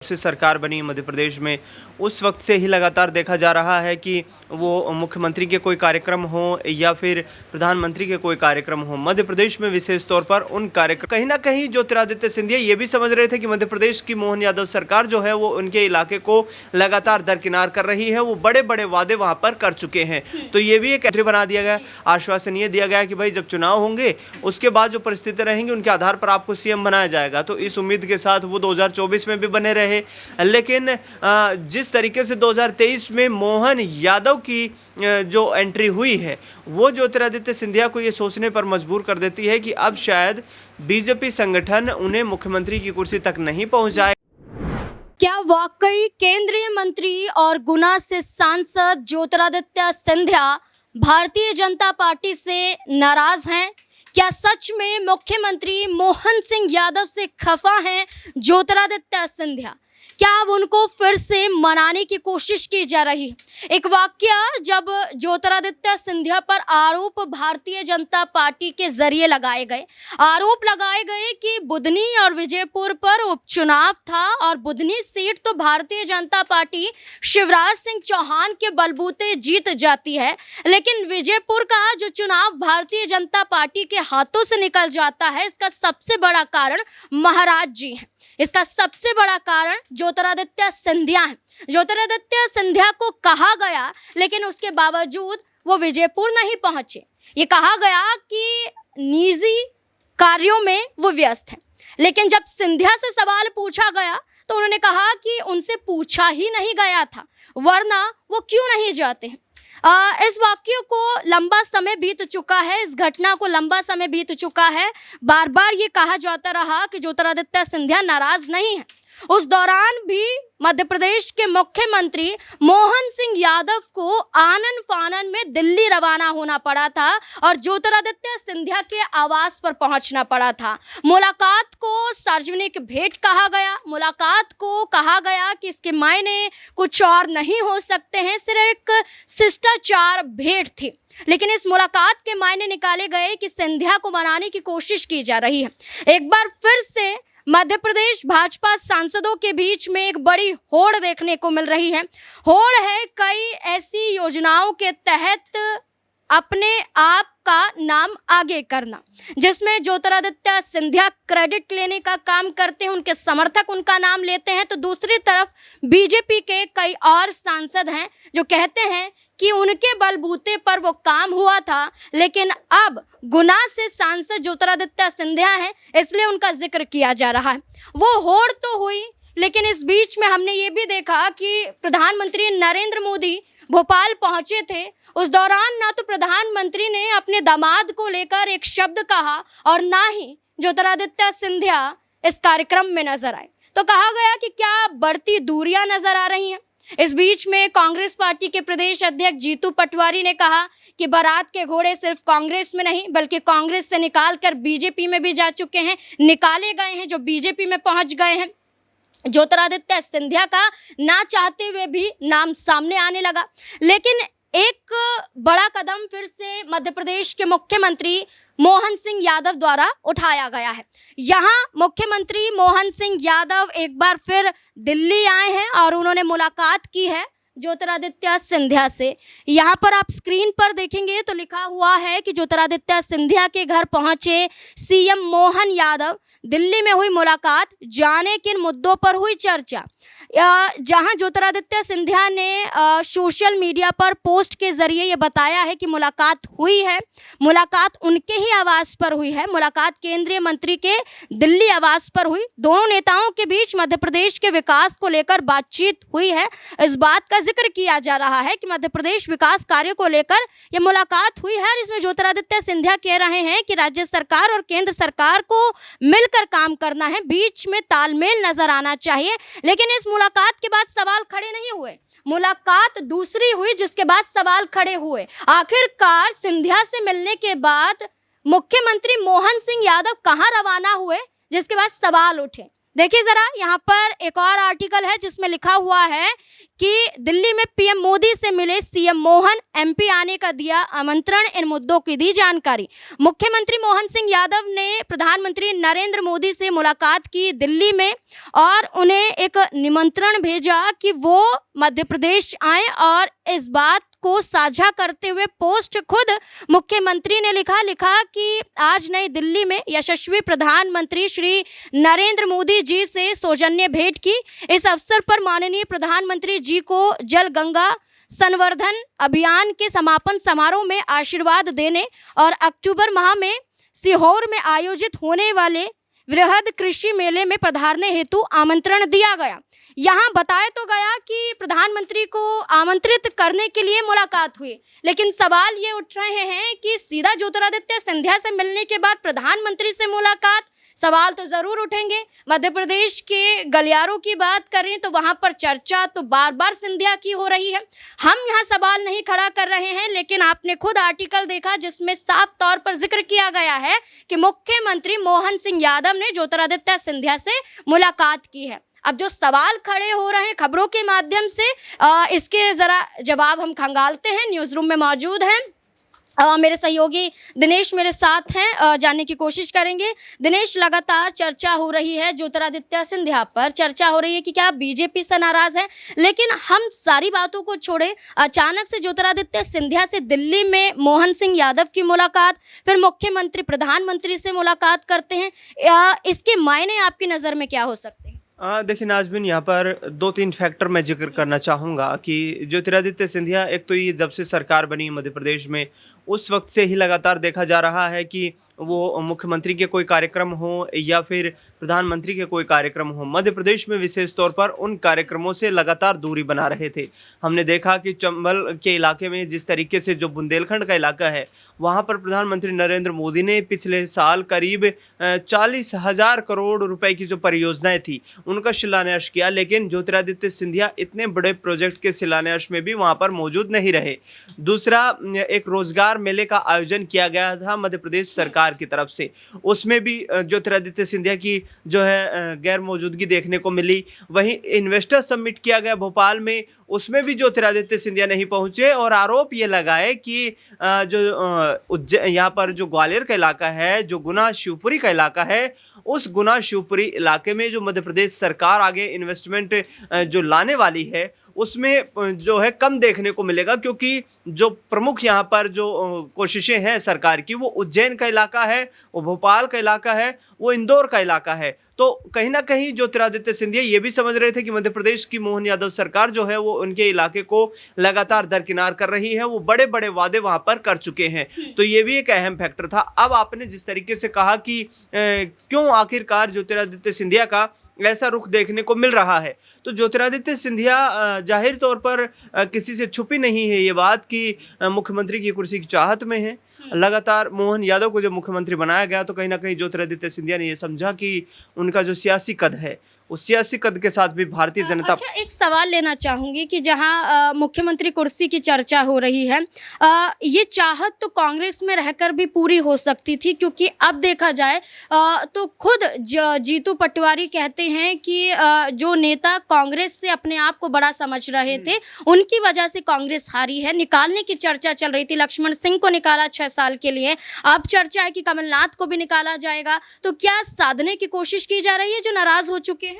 से सरकार बनी मध्य प्रदेश में उस वक्त से ही लगातार देखा जा रहा है कि वो मुख्यमंत्री के कोई कार्यक्रम हो या फिर प्रधानमंत्री के कोई कार्यक्रम हो, मध्य प्रदेश में विशेष तौर पर उन कार्यक्रम कहीं ना कहीं ज्योतिरादित्य सिंधिया ये भी समझ रहे थे कि मध्य प्रदेश की मोहन यादव सरकार जो है वो उनके इलाके को लगातार दरकिनार कर रही है। वो बड़े बड़े वादे वहाँ पर कर चुके हैं, तो ये भी एक एंट्री बना दिया गया, आश्वासन ये दिया गया कि भाई जब चुनाव होंगे उसके बाद जो परिस्थितियाँ रहेंगी उनके आधार पर आपको सीएम बनाया जाएगा। तो इस उम्मीद के साथ वो 2024 में भी बने रहे। लेकिन जिस तरीके से 2023 में मोहन यादव की जो एंट्री हुई है वो ज्योतिरादित्य सिंधिया को ये सोचने पर मजबूर कर देती है कि अब शायद बीजेपी संगठन उन्हें मुख्यमंत्री की कुर्सी तक नहीं पहुंचाए। क्या वाकई केंद्रीय मंत्री और गुना से सांसद ज्योतिरादित्य सिंधिया भारतीय जनता पार्टी से नाराज हैं? क्या सच में मुख्यमंत्री मोहन सिंह यादव से खफा हैं ज्योतिरादित्य सिंधिया? क्या अब उनको फिर से मनाने की कोशिश की जा रही है? एक वाकया जब ज्योतिरादित्य सिंधिया पर आरोप भारतीय जनता पार्टी के जरिए लगाए गए कि बुधनी और विजयपुर पर उपचुनाव था और बुधनी सीट तो भारतीय जनता पार्टी शिवराज सिंह चौहान के बलबूते जीत जाती है, लेकिन विजयपुर का जो चुनाव भारतीय जनता पार्टी के हाथों से निकल जाता है, इसका सबसे बड़ा कारण महाराज जी हैं। इसका सबसे बड़ा कारण ज्योतिरादित्य सिंधिया है। ज्योतिरादित्य सिंधिया को कहा गया, लेकिन उसके बावजूद वो विजयपुर नहीं पहुंचे। ये कहा गया कि निजी कार्यों में वो व्यस्त हैं, लेकिन जब सिंधिया से सवाल पूछा गया तो उन्होंने कहा कि उनसे पूछा ही नहीं गया था, वरना वो क्यों नहीं जाते हैं। इस वाक्य को लंबा समय बीत चुका है, इस घटना को लंबा समय बीत चुका है। बार बार ये कहा जाता रहा कि ज्योतिरादित्य सिंधिया नाराज नहीं है। उस दौरान भी मध्य प्रदेश के मुख्यमंत्री मोहन सिंह यादव को आनन फानन में दिल्ली रवाना होना पड़ा था और ज्योतिरादित्य सिंधिया के आवास पर पहुंचना पड़ा था। मुलाकात को सार्वजनिक भेंट कहा गया, मुलाकात को कहा गया कि इसके मायने कुछ और नहीं हो सकते हैं, सिर्फ एक शिष्टाचार भेंट थी। लेकिन इस मुलाकात के मायने निकाले गए कि सिंधिया को मनाने की कोशिश की जा रही है। एक बार फिर से मध्य प्रदेश भाजपा सांसदों के बीच में एक बड़ी होड़ देखने को मिल रही है। होड़ है कई ऐसी योजनाओं के तहत अपने आप का नाम आगे करना, जिसमें ज्योतिरादित्य सिंधिया क्रेडिट लेने का काम करते हैं, उनके समर्थक उनका नाम लेते हैं, तो दूसरी तरफ बीजेपी के कई और सांसद हैं जो कहते हैं कि उनके बलबूते पर वो काम हुआ था, लेकिन अब गुना से सांसद ज्योतिरादित्य सिंधिया हैं, इसलिए उनका जिक्र किया जा रहा है। वो होड़ तो हुई, लेकिन इस बीच में हमने ये भी देखा कि प्रधानमंत्री नरेंद्र मोदी भोपाल पहुंचे थे। उस दौरान ना तो प्रधानमंत्री ने अपने दामाद को लेकर एक शब्द कहा और ना ही ज्योतिरादित्य सिंधिया इस कार्यक्रम में नजर आए। तो कहा गया कि क्या बढ़ती दूरियां नजर आ रही हैं। इस बीच में कांग्रेस पार्टी के प्रदेश अध्यक्ष जीतू पटवारी ने कहा कि बारात के घोड़े सिर्फ कांग्रेस में नहीं बल्कि कांग्रेस से निकालकर बीजेपी में भी जा चुके हैं, निकाले गए हैं, जो बीजेपी में पहुंच गए हैं। ज्योतिरादित्य सिंधिया का ना चाहते हुए भी नाम सामने आने लगा। लेकिन एक बड़ा कदम फिर से मध्य प्रदेश के मुख्यमंत्री मोहन सिंह यादव द्वारा उठाया गया है। यहाँ मुख्यमंत्री मोहन सिंह यादव एक बार फिर दिल्ली आए हैं और उन्होंने मुलाकात की है ज्योतिरादित्य सिंधिया से। यहाँ पर आप स्क्रीन पर देखेंगे तो लिखा हुआ है कि ज्योतिरादित्य सिंधिया के घर पहुंचे सीएम मोहन यादव, दिल्ली में हुई मुलाकात, जाने किन मुद्दों पर हुई चर्चा। जहां ज्योतिरादित्य सिंधिया ने सोशल मीडिया पर पोस्ट के जरिए ये बताया है कि मुलाकात हुई है, मुलाकात उनके ही आवास पर हुई है, मुलाकात केंद्रीय मंत्री के दिल्ली आवास पर हुई। दोनों नेताओं के बीच मध्य प्रदेश के विकास को लेकर बातचीत हुई है। इस बात का जिक्र किया जा रहा है कि मध्य प्रदेश विकास कार्य को लेकर ये मुलाकात हुई है। इसमें ज्योतिरादित्य सिंधिया कह रहे हैं कि राज्य सरकार और केंद्र सरकार को मिलकर काम करना है, बीच में तालमेल नजर आना चाहिए। लेकिन इस मुलाकात के बाद सवाल खड़े नहीं हुए, मुलाकात दूसरी हुई जिसके बाद सवाल खड़े हुए। आखिरकार सिंधिया से मिलने के बाद मुख्यमंत्री मोहन सिंह यादव कहां रवाना हुए, जिसके बाद सवाल उठे। देखिए जरा यहाँ पर एक और आर्टिकल है जिसमें लिखा हुआ है कि दिल्ली में पीएम मोदी से मिले सीएम मोहन, एमपी आने का दिया आमंत्रण, इन मुद्दों की दी जानकारी। मुख्यमंत्री मोहन सिंह यादव ने प्रधानमंत्री नरेंद्र मोदी से मुलाकात की दिल्ली में और उन्हें एक निमंत्रण भेजा कि वो मध्य प्रदेश आए और इस बात को साझा करते हुए पोस्ट खुद मुख्यमंत्री ने लिखा कि आज नई दिल्ली में यशस्वी प्रधानमंत्री श्री नरेंद्र मोदी जी से सौजन्य भेंट की। इस अवसर पर माननीय प्रधानमंत्री जी को जल गंगा संवर्धन अभियान के समापन समारोह में आशीर्वाद देने और अक्टूबर माह में सीहोर में आयोजित होने वाले वृहद कृषि मेले में पधारने हेतु आमंत्रण दिया गया। यहाँ बताया तो गया कि प्रधानमंत्री को आमंत्रित करने के लिए मुलाकात हुई, लेकिन सवाल ये उठ रहे हैं कि सीधा ज्योतिरादित्य सिंधिया से मिलने के बाद प्रधानमंत्री से मुलाकात, सवाल तो जरूर उठेंगे। मध्य प्रदेश के गलियारों की बात करें तो वहां पर चर्चा तो बार बार सिंधिया की हो रही है। हम यहाँ सवाल नहीं खड़ा कर रहे हैं, लेकिन आपने खुद आर्टिकल देखा जिसमें साफ तौर पर जिक्र किया गया है कि मुख्यमंत्री मोहन सिंह यादव ने ज्योतिरादित्य सिंधिया से मुलाकात की है। अब जो सवाल खड़े हो रहे हैं खबरों के माध्यम से, इसके जरा जवाब हम खंगालते हैं। न्यूज़ रूम में मौजूद हैं मेरे सहयोगी दिनेश मेरे साथ हैं, जानने की कोशिश करेंगे। दिनेश, लगातार चर्चा हो रही है ज्योतिरादित्य सिंधिया पर, चर्चा हो रही है कि क्या बीजेपी से नाराज है, लेकिन हम सारी बातों को छोड़े, अचानक से ज्योतिरादित्य सिंधिया से दिल्ली में मोहन सिंह यादव की मुलाकात, फिर मुख्यमंत्री प्रधानमंत्री से मुलाकात करते हैं, इसके मायने आपकी नज़र में क्या हो सकते हैं? देखिए नाज़मीन, यहाँ पर 2-3 फैक्टर मैं जिक्र करना चाहूँगा कि ज्योतिरादित्य सिंधिया, एक तो ये जब से सरकार बनी मध्य प्रदेश में उस वक्त से ही लगातार देखा जा रहा है कि वो मुख्यमंत्री के कोई कार्यक्रम हो या फिर प्रधानमंत्री के कोई कार्यक्रम हो, मध्य प्रदेश में विशेष तौर पर उन कार्यक्रमों से लगातार दूरी बना रहे थे। हमने देखा कि चंबल के इलाके में जिस तरीके से जो बुंदेलखंड का इलाका है, वहाँ पर प्रधानमंत्री नरेंद्र मोदी ने पिछले साल करीब 40,000 करोड़ रुपए की जो परियोजनाएं थी उनका शिलान्यास किया, लेकिन ज्योतिरादित्य सिंधिया इतने बड़े प्रोजेक्ट के शिलान्यास में भी वहाँ पर मौजूद नहीं रहे। दूसरा, एक रोजगार मेले का आयोजन किया गया था मध्य प्रदेश सरकार की तरफ से, उसमें भी ज्योतिरादित्य सिंधिया की जो है गैर मौजूदगी देखने को मिली। वहीं इन्वेस्टर समिट किया गया भोपाल में, उसमें भी ज्योतिरादित्य सिंधिया नहीं पहुंचे और आरोप ये लगाए कि जो यहाँ पर जो ग्वालियर का इलाका है, जो गुना शिवपुरी का इलाका है, उस गुना शिवपुरी इलाके में जो मध्य प्रदेश सरकार आगे इन्वेस्टमेंट जो लाने वाली है उसमें जो है कम देखने को मिलेगा, क्योंकि जो प्रमुख यहाँ पर जो कोशिशें हैं सरकार की, वो उज्जैन का इलाका है, वो भोपाल का इलाका है, वो इंदौर का इलाका है। तो कहीं ना कहीं ज्योतिरादित्य सिंधिया ये भी समझ रहे थे कि मध्य प्रदेश की मोहन यादव सरकार जो है वो उनके इलाके को लगातार दरकिनार कर रही है, वो बड़े बड़े वादे वहाँ पर कर चुके हैं। तो ये भी एक अहम फैक्टर था। अब आपने जिस तरीके से कहा कि क्यों आखिरकार ज्योतिरादित्य सिंधिया का ऐसा रुख देखने को मिल रहा है, तो ज्योतिरादित्य सिंधिया जाहिर तौर पर किसी से छुपी नहीं है ये बात कि मुख्यमंत्री की कुर्सी की चाहत में है। लगातार मोहन यादव को जब मुख्यमंत्री बनाया गया तो कहीं ना कहीं ज्योतिरादित्य सिंधिया ने ये समझा कि उनका जो सियासी कद है, उस सियासी कद के साथ भी भारतीय जनता। अच्छा, एक सवाल लेना चाहूँगी कि जहाँ मुख्यमंत्री कुर्सी की चर्चा हो रही है, ये चाहत तो कांग्रेस में रहकर भी पूरी हो सकती थी, क्योंकि अब देखा जाए तो खुद जीतू पटवारी कहते हैं कि जो नेता कांग्रेस से अपने आप को बड़ा समझ रहे थे, उनकी वजह से कांग्रेस हारी है। निकालने की चर्चा चल रही थी, लक्ष्मण सिंह को निकाला 6 साल के लिए, अब चर्चा है कि कमलनाथ को भी निकाला जाएगा। तो क्या साधने की कोशिश की जा रही है जो नाराज हो चुके हैं?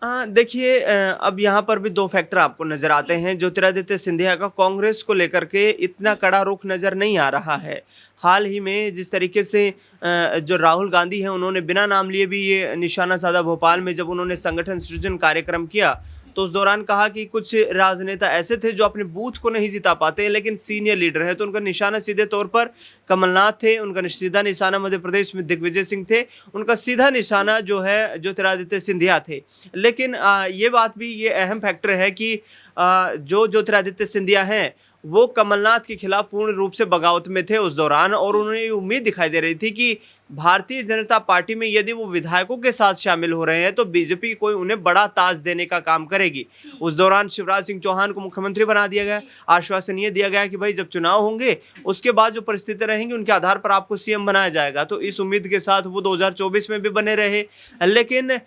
देखिए, अब यहाँ पर भी 2 फैक्टर आपको नजर आते हैं। ज्योतिरादित्य सिंधिया का कांग्रेस को लेकर के इतना कड़ा रुख नजर नहीं आ रहा है। हाल ही में जिस तरीके से जो राहुल गांधी हैं, उन्होंने बिना नाम लिए भी ये निशाना साधा भोपाल में, जब उन्होंने संगठन सृजन कार्यक्रम किया तो उस दौरान कहा कि कुछ राजनेता ऐसे थे जो अपने बूथ को नहीं जिता पाते लेकिन सीनियर लीडर है, तो उनका निशाना सीधे तौर पर कमलनाथ थे, उनका सीधा निशाना मध्य प्रदेश में दिग्विजय सिंह थे, उनका सीधा निशाना जो है ज्योतिरादित्य सिंधिया थे। लेकिन ये बात भी ये अहम फैक्टर है कि जो ज्योतिरादित्य सिंधिया हैं वो कमलनाथ के खिलाफ पूर्ण रूप से बगावत में थे उस दौरान, और उन्हें उम्मीद दिखाई दे रही थी कि भारतीय जनता पार्टी में यदि वो विधायकों के साथ शामिल हो रहे हैं तो बीजेपी कोई उन्हें बड़ा ताज देने का काम करेगी। उस दौरान शिवराज सिंह चौहान को मुख्यमंत्री बना दिया गया, आश्वासन ये दिया गया कि भाई जब चुनाव होंगे उसके बाद जो परिस्थितियां रहेंगी उनके आधार पर आपको सीएम बनाया जाएगा। तो इस उम्मीद के साथ वो 2024 में भी बने रहे। लेकिन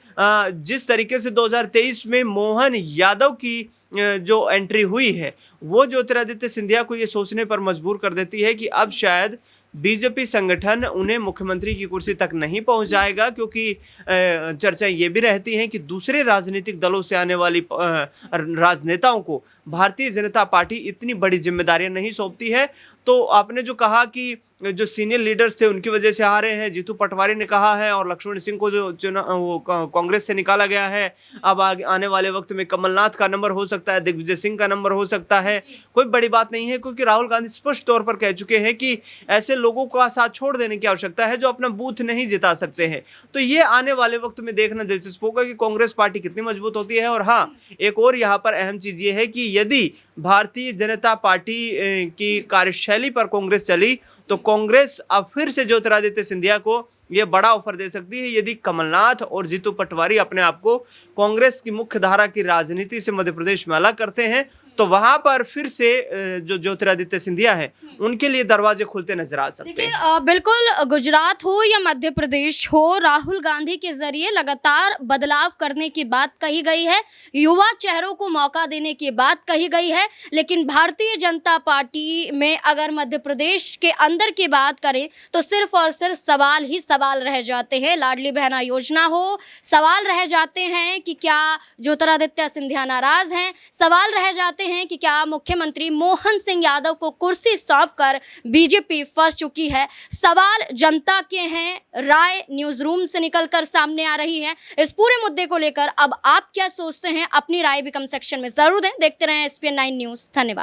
जिस तरीके से 2023 में मोहन यादव की जो एंट्री हुई है वो ज्योतिरादित्य सिंधिया को ये सोचने पर मजबूर कर देती है कि अब शायद बीजेपी संगठन उन्हें मुख्यमंत्री की कुर्सी तक नहीं पहुंचाएगा, क्योंकि चर्चा ये भी रहती है कि दूसरे राजनीतिक दलों से आने वाली राजनेताओं को भारतीय जनता पार्टी इतनी बड़ी जिम्मेदारियां नहीं सौंपती है। तो आपने जो कहा कि जो सीनियर लीडर्स थे उनकी वजह से आ रहे हैं, जीतू पटवारी ने कहा है, और लक्ष्मण सिंह को जो वो कांग्रेस से निकाला गया है, अब आने वाले वक्त में कमलनाथ का नंबर हो सकता है, दिग्विजय सिंह का नंबर हो सकता है। कोई बड़ी बात नहीं है, क्योंकि राहुल गांधी स्पष्ट तौर पर कह चुके हैं कि ऐसे लोगों का साथ छोड़ देने की आवश्यकता है जो अपना बूथ नहीं जिता सकते हैं। तो ये आने वाले वक्त में देखना दिलचस्प होगा कि कांग्रेस पार्टी कितनी मजबूत होती है। और हाँ, एक और यहाँ पर अहम चीज ये है कि यदि भारतीय जनता पार्टी की कार्यशैली पर कांग्रेस चली तो कांग्रेस अब फिर से ज्योतिरादित्य सिंधिया को यह बड़ा ऑफर दे सकती है। यदि कमलनाथ और जीतू पटवारी अपने आप को कांग्रेस की मुख्य धारा की राजनीति से मध्य प्रदेश में अलग करते हैं तो वहां पर फिर से जो ज्योतिरादित्य सिंधिया है उनके लिए दरवाजे खुलते नजर आ सकते हैं। बिल्कुल, गुजरात हो या मध्य प्रदेश हो, राहुल गांधी के जरिए लगातार बदलाव करने की बात कही गई है, युवा चेहरों को मौका देने की बात कही गई है। लेकिन भारतीय जनता पार्टी में अगर मध्य प्रदेश के अंदर की बात करें तो सिर्फ और सिर्फ सवाल ही सवाल रह जाते हैं। लाडली बहना योजना हो, सवाल रह जाते हैं कि क्या ज्योतिरादित्य सिंधिया नाराज हैं, सवाल रह जाते हैं कि क्या मुख्यमंत्री मोहन सिंह यादव को कुर्सी सौंपकर बीजेपी फंस चुकी है। सवाल जनता के हैं, राय न्यूज़ रूम से निकलकर सामने आ रही है। इस पूरे मुद्दे को लेकर अब आप क्या सोचते हैं, अपनी राय भी कमेंट सेक्शन में जरूर दें। देखते रहें SPN9 न्यूज़। धन्यवाद।